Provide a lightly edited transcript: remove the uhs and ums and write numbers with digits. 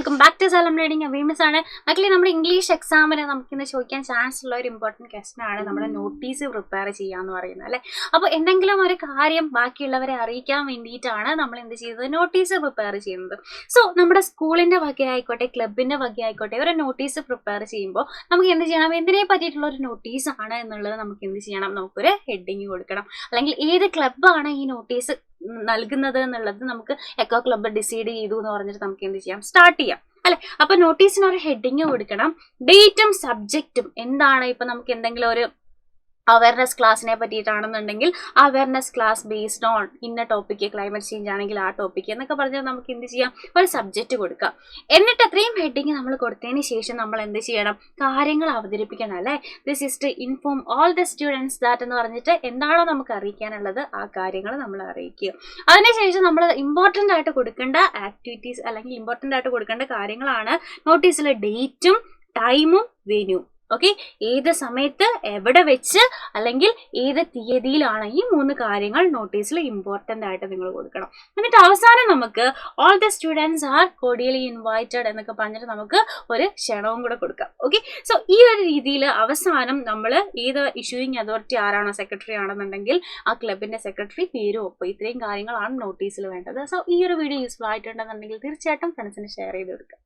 Welcome back to Salam reading. Famous ആണ് മക്കളെ. നമ്മുടെ ഇംഗ്ലീഷ് എക്സാമിന് നമുക്കിന്ന് ചോദിക്കാൻ ചാൻസ് ഉള്ള ഒരു ഇമ്പോർട്ടൻറ്റ് ക്വസ്റ്റൻ ആണ് നമ്മുടെ നോട്ടീസ് പ്രിപ്പയർ ചെയ്യാന്ന് പറയുന്നത് അല്ലേ. അപ്പോൾ എന്തെങ്കിലും ഒരു കാര്യം ബാക്കിയുള്ളവരെ അറിയിക്കാൻ വേണ്ടിയിട്ടാണ് നമ്മൾ എന്ത് ചെയ്യുന്നത്, നോട്ടീസ് പ്രിപ്പയർ ചെയ്യുന്നത്. സോ നമ്മുടെ സ്കൂളിൻ്റെ വകയായിക്കോട്ടെ, ക്ലബിൻ്റെ വകയായിക്കോട്ടെ, ഒരു നോട്ടീസ് പ്രിപ്പയർ ചെയ്യുമ്പോൾ നമുക്ക് എന്ത് ചെയ്യണം, എന്തിനെ പറ്റിയിട്ടുള്ള ഒരു നോട്ടീസ് ആണ് എന്നുള്ളത് നമുക്ക് എന്ത് ചെയ്യണം, നമുക്കൊരു ഹെഡിങ് കൊടുക്കണം. അല്ലെങ്കിൽ ഏത് ക്ലബ്ബാണ് ഈ നോട്ടീസ് നൽകുന്നത് എന്നുള്ളത് നമുക്ക് എക്കോ ക്ലബ്ബ് ഡിസൈഡ് ചെയ്തു എന്ന് പറഞ്ഞിട്ട് നമുക്ക് എന്ത് ചെയ്യാം, സ്റ്റാർട്ട് ചെയ്യാം അല്ലെ. അപ്പൊ നോട്ടീസിന് ഒരു ഹെഡിങ് കൊടുക്കണം. ഡേറ്റും സബ്ജക്റ്റും എന്താണ്. ഇപ്പൊ നമുക്ക് എന്തെങ്കിലും ഒരു അവയർനെസ് ക്ലാസ്സിനെ പറ്റിയിട്ടാണെന്നുണ്ടെങ്കിൽ അവയർനെസ് ക്ലാസ് ബേസ്ഡ് ഓൺ ഇന്ന ടോപ്പിക്ക്, ക്ലൈമറ്റ് ചേഞ്ച് ആണെങ്കിൽ ആ ടോപ്പിക്ക് എന്നൊക്കെ പറഞ്ഞാൽ നമുക്ക് എന്ത് ചെയ്യാം, ഒരു സബ്ജക്റ്റ് കൊടുക്കാം. എന്നിട്ട് അത്രയും ഹെഡിങ് നമ്മൾ കൊടുത്തതിന് ശേഷം നമ്മൾ എന്ത് ചെയ്യണം, കാര്യങ്ങൾ അവതരിപ്പിക്കണം അല്ലേ. This is to inform all the students that എന്ന് പറഞ്ഞിട്ട് എന്താണോ നമുക്ക് അറിയിക്കാനുള്ളത് ആ കാര്യങ്ങൾ നമ്മൾ അറിയിക്കുക. അതിനുശേഷം നമ്മൾ ഇമ്പോർട്ടൻ്റ് ആയിട്ട് കൊടുക്കേണ്ട ആക്ടിവിറ്റീസ് അല്ലെങ്കിൽ ഇമ്പോർട്ടൻ്റ് ആയിട്ട് കൊടുക്കേണ്ട കാര്യങ്ങളാണ് നോട്ടീസിലെ ഡേറ്റും ടൈമും വെന്യൂ. ഓക്കെ, ഏത് സമയത്ത് എവിടെ വെച്ച് അല്ലെങ്കിൽ ഏത് തീയതിയിലാണ്, ഈ 3 കാര്യങ്ങൾ നോട്ടീസിൽ ഇമ്പോർട്ടൻ്റ് ആയിട്ട് നിങ്ങൾ കൊടുക്കണം. എന്നിട്ട് അവസാനം നമുക്ക് all the students are cordially invited എന്നൊക്കെ പറഞ്ഞിട്ട് നമുക്ക് ഒരു ക്ഷണവും കൂടെ കൊടുക്കാം. ഓക്കെ, സോ ഈ ഒരു രീതിയിൽ അവസാനം നമ്മൾ ഏത് ഇഷ്യൂയിങ് അതോറിറ്റി ആരാണോ, സെക്രട്ടറി ആണെന്നുണ്ടെങ്കിൽ ആ ക്ലബിൻ്റെ സെക്രട്ടറി പേരും ഒപ്പം ഇത്രയും കാര്യങ്ങളാണ് നോട്ടീസിൽ വേണ്ടത്. സോ ഈ ഒരു വീഡിയോ യൂസ്ഫുൾ ആയിട്ടുണ്ടെന്നുണ്ടെങ്കിൽ തീർച്ചയായിട്ടും ഫ്രണ്ട്സിന് ഷെയർ ചെയ്ത് കൊടുക്കുക.